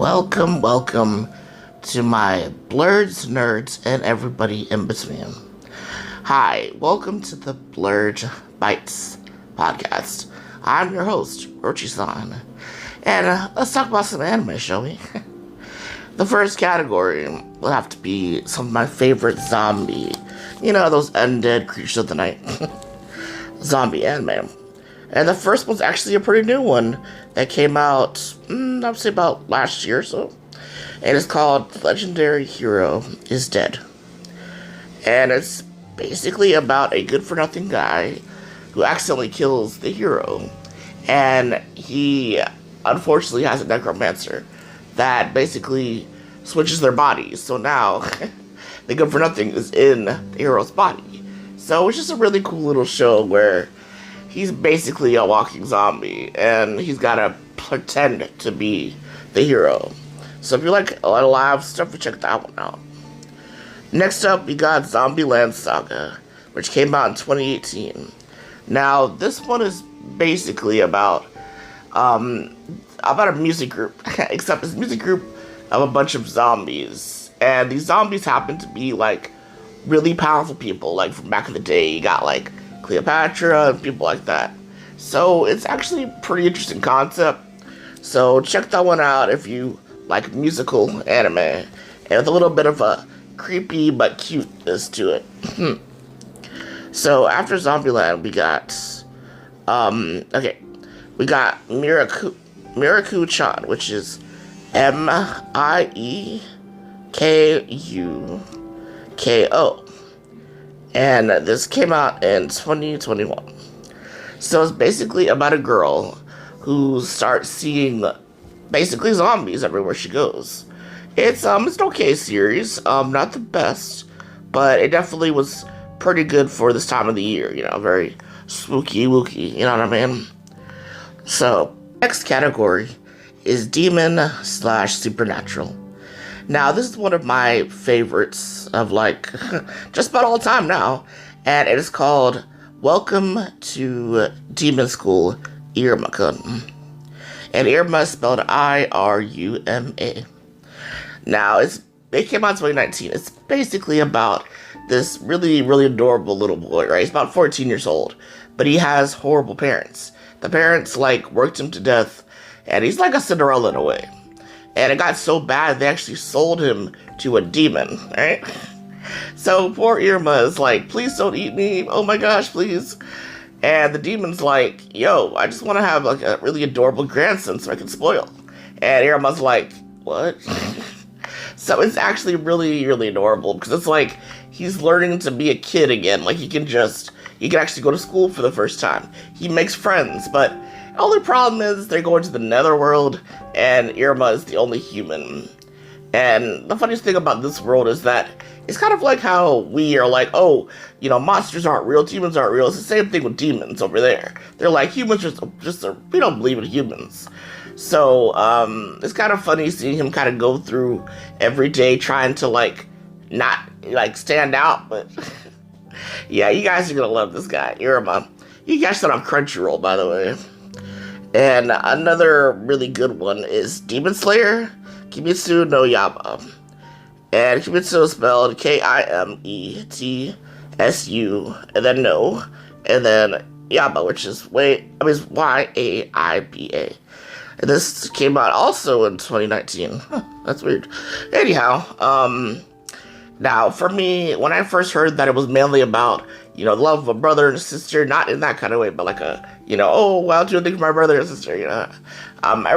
Welcome to my blurs, nerds, and everybody in between. Hi, welcome to the Blurred Bites podcast. I'm your host, Rochi-san, and let's talk about some anime, shall we? The first category will have to be some of my favorite zombie, those undead creatures of the night, zombie anime. And the first one's actually a pretty new one that came out, I would say about last year or so. And it's called The Legendary Hero is Dead. And it's basically about a good-for-nothing guy who accidentally kills the hero. And he, unfortunately, has a necromancer that basically switches their bodies. So now, the good-for-nothing is in the hero's body. So it's just a really cool little show where he's basically a walking zombie, and he's gotta pretend to be the hero. So if you like a lot of live stuff, you check that one out. Next up, we got Zombieland Saga, which came out in 2018. Now, this one is basically about a music group, except it's a music group of a bunch of zombies. And these zombies happen to be, really powerful people. Like, from back in the day, you got, Cleopatra and people like that. So it's actually a pretty interesting concept. So check that one out if you like musical anime, and with a little bit of a creepy but cuteness to it. So after Zombieland, we got we got Miraku-chan, which is Miekuko. And this came out in 2021. So it's basically about a girl who starts seeing basically zombies everywhere she goes. It's an okay series, not the best, but it definitely was pretty good for this time of the year, very spooky wooky, you know what I mean? So, next category is Demon/Supernatural. Now, this is one of my favorites of, just about all time now, and it is called Welcome to Demon School, Iruma-kun. And Iruma is spelled I-R-U-M-A. Now, it came out in 2019. It's basically about this really, really adorable little boy, right? He's about 14 years old, but he has horrible parents. The parents, worked him to death, and he's like a Cinderella in a way. And it got so bad, they actually sold him to a demon, right? So poor Iruma is like, please don't eat me. Oh my gosh, please. And the demon's like, yo, I just want to have a really adorable grandson so I can spoil. And Iruma's like, what? So it's actually really, really adorable because it's like he's learning to be a kid again. He can actually go to school for the first time. He makes friends, but the only problem is they're going to the netherworld, and Iruma is the only human. And the funniest thing about this world is that it's kind of like how we are monsters aren't real, demons aren't real. It's the same thing with demons over there. They're like, humans we don't believe in humans. So, it's kind of funny seeing him kind of go through every day trying to, not, stand out, but yeah, you guys are gonna love this guy, Iruma. You guys said on Crunchyroll, by the way. And another really good one is Demon Slayer, Kimetsu no Yaiba. And Kimetsu is spelled Kimetsu, and then no, and then Yaiba, which is Yaiba. And this came out also in 2019. That's weird. Anyhow, now for me, when I first heard that it was mainly about, the love of a brother and a sister, not in that kind of way, but oh, I'll do anything for my brother and sister, it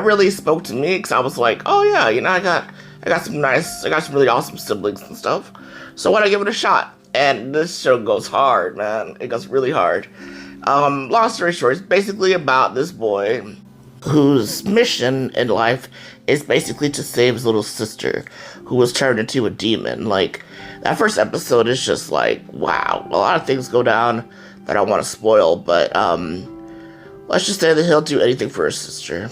really spoke to me, because I was like, oh yeah, I got some really awesome siblings and stuff, so why not give it a shot? And this show goes hard, man. It goes really hard. Long story short, it's basically about this boy whose mission in life is basically to save his little sister, who was turned into a demon. That first episode is just wow. A lot of things go down that I want to spoil, but let's just say that he'll do anything for his sister.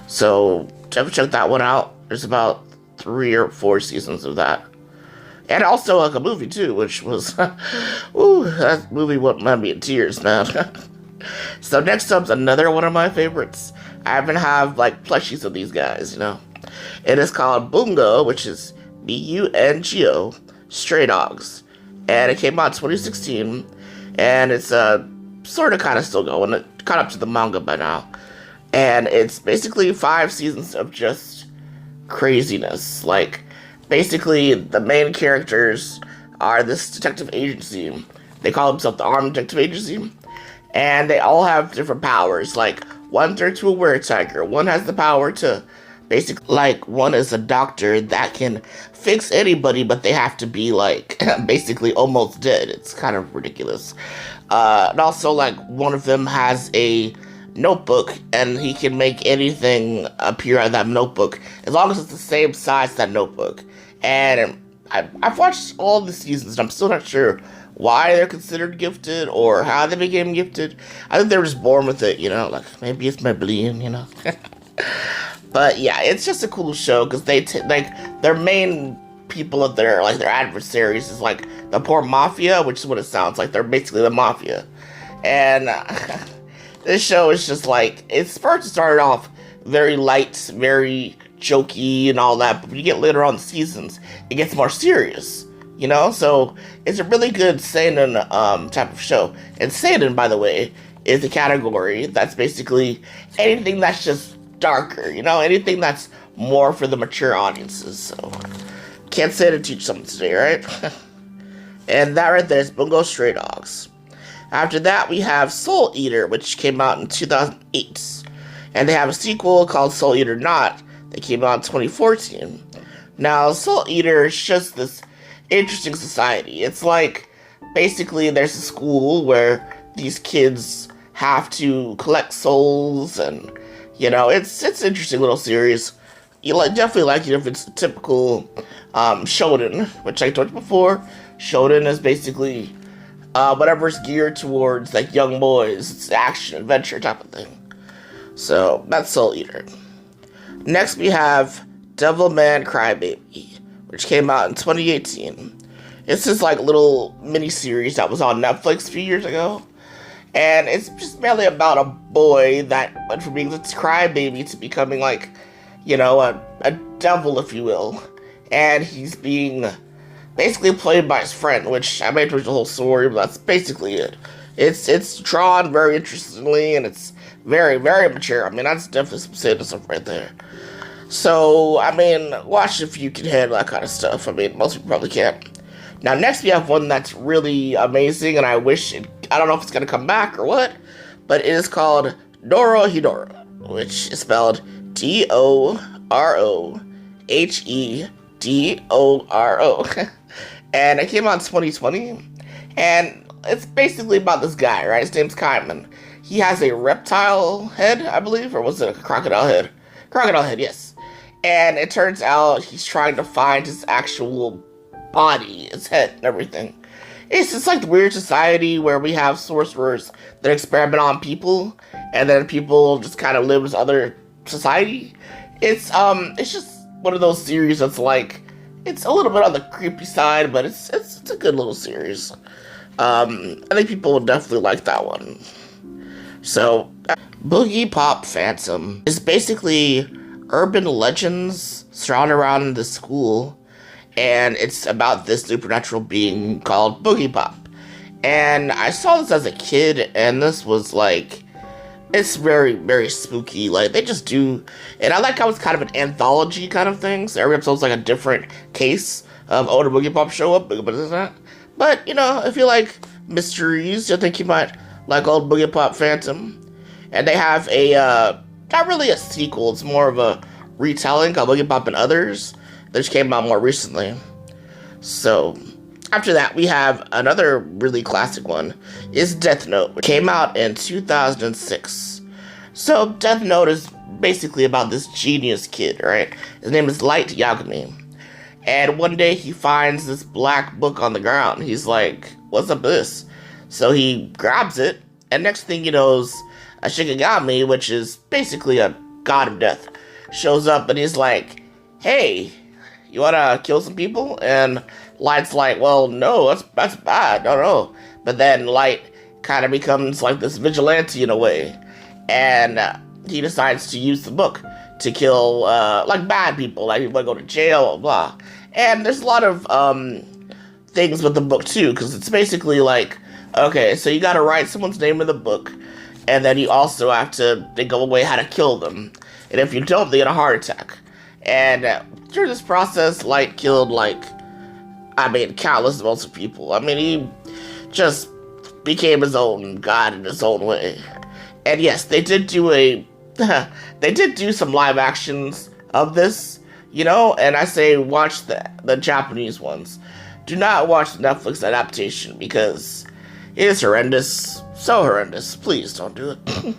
So check that one out. There's about 3 or 4 seasons of that. And also a movie too, which was that movie had me in tears, man. So next up's another one of my favorites. I even have, like, plushies of these guys, you know. It is called Bungo, which is Bungo, Stray Dogs. And it came out in 2016, and it's sort of kind of still going. It caught up to the manga by now. And it's basically 5 seasons of just craziness. Like, basically, the main characters are this detective agency. They call themselves the Armed Detective Agency. And they all have different powers. Like, one turns to a were-tiger. One has the power to basically, like, one is a doctor that can fix anybody, but they have to be, like, basically almost dead. It's kind of ridiculous. And also, like, one of them has a notebook, and he can make anything appear on that notebook, as long as it's the same size as that notebook. And I've watched all the seasons, and I'm still not sure why they're considered gifted, or how they became gifted. I think they were just born with it, you know, like, maybe it's Maybelline, you know. But yeah, it's just a cool show, because like, their main people of their adversaries is, like, the poor mafia, which is what it sounds like. They're basically the mafia. And this show is just, like, it's first started off very light, very jokey and all that, but when you get later on in the seasons, it gets more serious, you know? So, it's a really good seinen type of show. And seinen, by the way, is a category that's basically anything that's just darker, you know, anything that's more for the mature audiences. So, can't say to teach something today, right? And that right there is Bungo Stray Dogs. After that, we have Soul Eater, which came out in 2008. And they have a sequel called Soul Eater Not that came out in 2014. Now, Soul Eater is just this interesting society. It's like, basically, there's a school where these kids have to collect souls, and you know, it's an interesting little series. You definitely like it if it's a typical shonen, which I told you before. Shonen is basically whatever's geared towards like young boys. It's action adventure type of thing. So that's Soul Eater. Next we have Devilman Crybaby, which came out in 2018. It's this like little mini series that was on Netflix a few years ago. And it's just mainly about a boy that went from being this crybaby to becoming, like, you know, a devil, if you will. And he's being basically played by his friend, which I made towards the whole story, but that's basically it. It's drawn very interestingly, and it's very, very mature. I mean, that's definitely some sadness stuff right there. So, I mean, watch if you can handle that kind of stuff. I mean, most people probably can't. Now, next we have one that's really amazing, and I don't know if it's going to come back or what, but it is called Dorohedoro, which is spelled Dorohedoro. And it came out in 2020, and it's basically about this guy, right? His name's Kaiman. He has a reptile head, I believe, or was it a crocodile head? Crocodile head, yes. And it turns out he's trying to find his actual body, his head, and everything. It's just like the weird society where we have sorcerers that experiment on people, and then people just kind of live as other society. It's just one of those series that's like, it's a little bit on the creepy side, but it's a good little series. I think people will definitely like that one. So, Boogie Pop Phantom is basically urban legends surrounded around the school, and it's about this supernatural being called Boogie Pop. And I saw this as a kid, and this was like, it's very, very spooky. Like, they just do, and I like how it's kind of an anthology kind of thing, so every episode's like a different case of older Boogie Pop show up, but, you know, if you like mysteries, I think you might like old Boogie Pop Phantom. And they have a, not really a sequel, it's more of a retelling called Boogie Pop and Others that just came out more recently. So, after that, we have another really classic one, is Death Note, which came out in 2006. So, Death Note is basically about this genius kid, right? His name is Light Yagami. And one day he finds this black book on the ground. He's like, what's up with this? So he grabs it, and next thing he knows, a Shikigami, which is basically a god of death, shows up and he's like, hey, you wanna kill some people? And Light's like, well, no, that's bad, no. But then Light kind of becomes like this vigilante in a way, and he decides to use the book to kill, like, bad people, like people that go to jail, blah, blah. And there's a lot of, things with the book, too, because it's basically like, okay, so you gotta write someone's name in the book, and then you also have to think of a way how to kill them. And if you don't, they get a heart attack. And through this process, Light killed, like, countless amounts of people. I mean, he just became his own god in his own way. And yes, they did do they did do some live actions of this, and I say watch the Japanese ones. Do not watch the Netflix adaptation because it is horrendous. So horrendous. Please don't do it.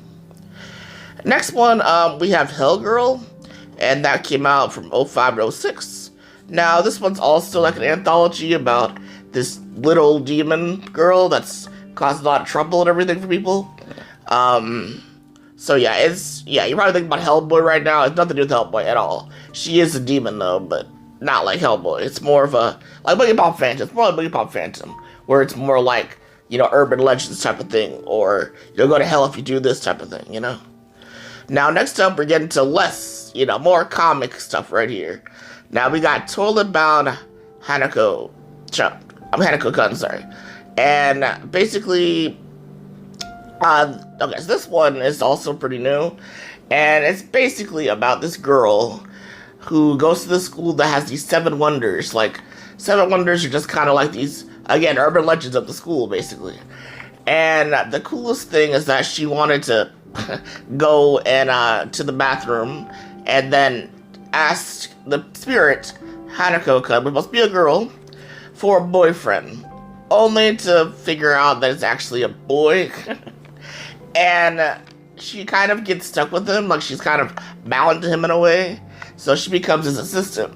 Next one, we have Hellgirl, and that came out from 05 to 06. Now, this one's also like an anthology about this little demon girl that's caused a lot of trouble and everything for people. So yeah, you're probably thinking about Hellboy right now. It's nothing to do with Hellboy at all. She is a demon though, but not like Hellboy. It's more of a, like Boogie Pop Phantom. It's more like Boogie Pop Phantom, where it's more like, urban legends type of thing, or you'll go to hell if you do this type of thing, Now, next up, we're getting to less, more comic stuff right here. Now, we got Toilet Bound Hanako Kun, sorry. And basically, okay, so this one is also pretty new. And it's basically about this girl who goes to the school that has these 7 wonders. Like, 7 wonders are just kind of like these, again, urban legends of the school, basically. And the coolest thing is that she wanted to go and to the bathroom and then ask the spirit, Hanako-kun, which must be a girl, for a boyfriend. Only to figure out that it's actually a boy. And she kind of gets stuck with him, like she's kind of bound to him in a way. So she becomes his assistant.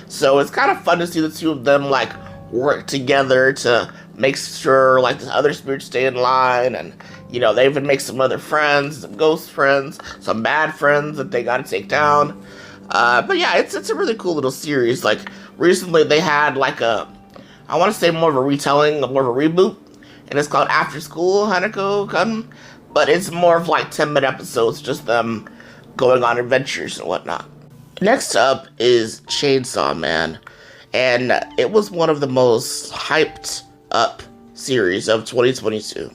So it's kind of fun to see the two of them, like, work together to make sure, like, the other spirits stay in line. And, they even make some other friends, some ghost friends, some bad friends that they gotta take down. But yeah, it's a really cool little series. Like, recently they had, like, I want to say more of a retelling, more of a reboot. And it's called After School Hanako-kun. But it's more of, like, 10-minute episodes, just them going on adventures and whatnot. Next up is Chainsaw Man, and it was one of the most hyped up series of 2022.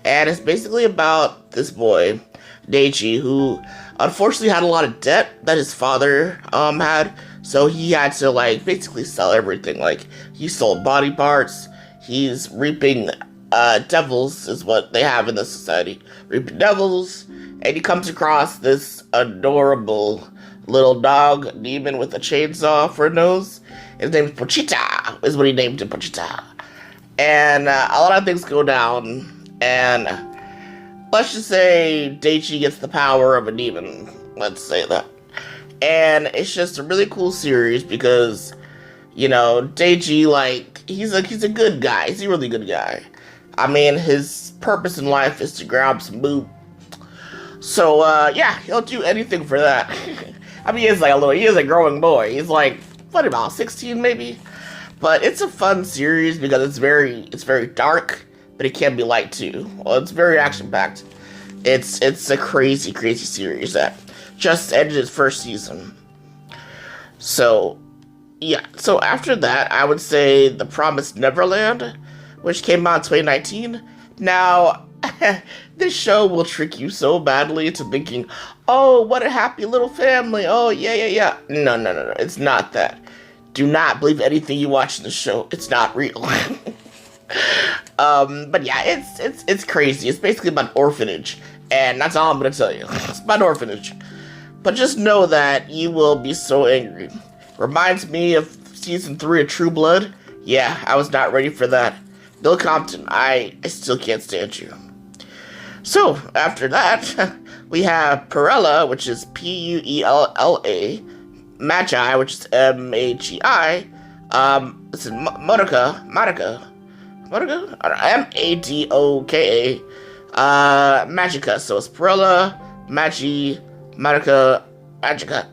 And it's basically about this boy, Daichi, who unfortunately had a lot of debt that his father had, so he had to, like, basically sell everything. Like, he sold body parts, he's reaping devils is what they have in this society, reaping devils, and he comes across this adorable little dog demon with a chainsaw for a nose. His name is Pochita, is what he named him, Pochita. And a lot of things go down, and let's just say Daichi gets the power of a demon. Let's say that. And it's just a really cool series because, Daichi, like, he's a good guy. He's a really good guy. I mean, his purpose in life is to grab some boob. So, yeah, he'll do anything for that. I mean, he is a growing boy. He's like, what, about 16 maybe? But it's a fun series because it's very dark, but it can be light too. Well, it's very action-packed. It's a crazy, crazy series that just ended its first season. So, yeah. So after that, I would say The Promised Neverland, which came out in 2019. Now, this show will trick you so badly into thinking, oh, what a happy little family. Oh, yeah. No. It's not that. Do not believe anything you watch in the show. It's not real. But yeah, it's crazy. It's basically about an orphanage. And that's all I'm going to tell you. It's about an orphanage. But just know that you will be so angry. Reminds me of season 3 of True Blood. Yeah, I was not ready for that. Bill Compton, I still can't stand you. So, after that, we have Perella, which is Puella, Magi, which is Magi, this is Madoka, Madoka, Magica, so it's Perella, Madoka, Magica.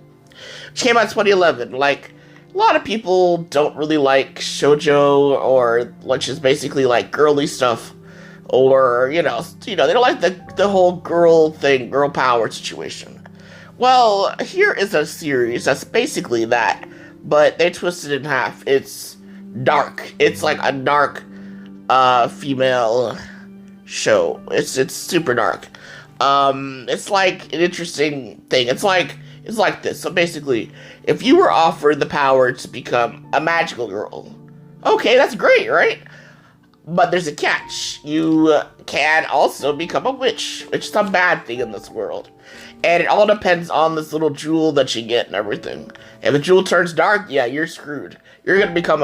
Which came out in 2011, like, a lot of people don't really like shoujo, or which is basically like girly stuff, or they don't like the whole girl thing, girl power situation. Well, here is a series that's basically that, but they twisted it in half. It's dark. It's like a dark female show. It's super dark. It's like an interesting thing. It's like this. So basically, if you were offered the power to become a magical girl, okay, that's great, right? But there's a catch. You can also become a witch, which is a bad thing in this world. And it all depends on this little jewel that you get and everything. If the jewel turns dark, yeah, you're screwed. You're gonna become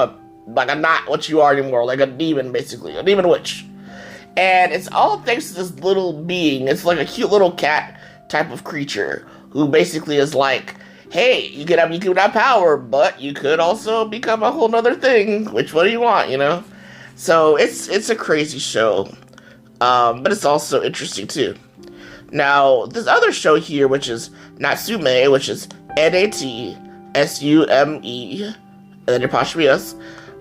not what you are anymore, like a demon, basically. A demon witch. And it's all thanks to this little being. It's like a cute little cat type of creature who basically is like, hey, you could have power, but you could also become a whole nother thing. Which one do you want, you know? So it's a crazy show, but it's also interesting too. Now, this other show here, which is Natsume, which is Natsume, and then apostrophe S,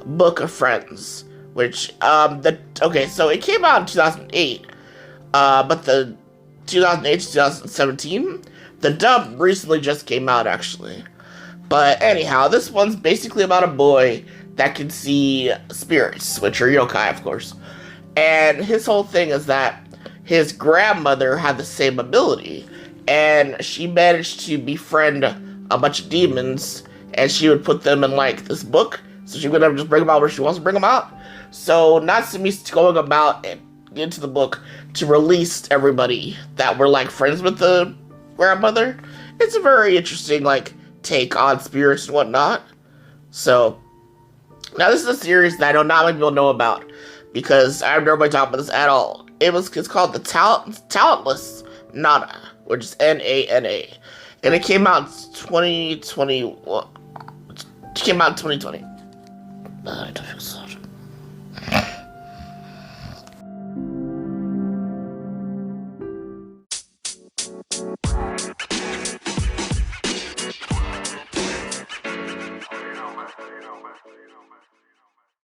Book of Friends, which, so it came out in 2008, but the 2008 to 2017, the dub recently just came out, actually. But anyhow, this one's basically about a boy that can see spirits, which are yokai, of course. And his whole thing is that his grandmother had the same ability, and she managed to befriend a bunch of demons, and she would put them in, like, this book, so she would never just bring them out where she wants to bring them out. So Natsume's going about into the book to release everybody that were, like, friends with the grandmother. It's a very interesting, like, take on spirits and whatnot. So, now this is a series that I know not many people know about, because I've never been talking about this at all. It's called The Talentless Nana, which is Nana. And it came out in 2020. It came out in 2020.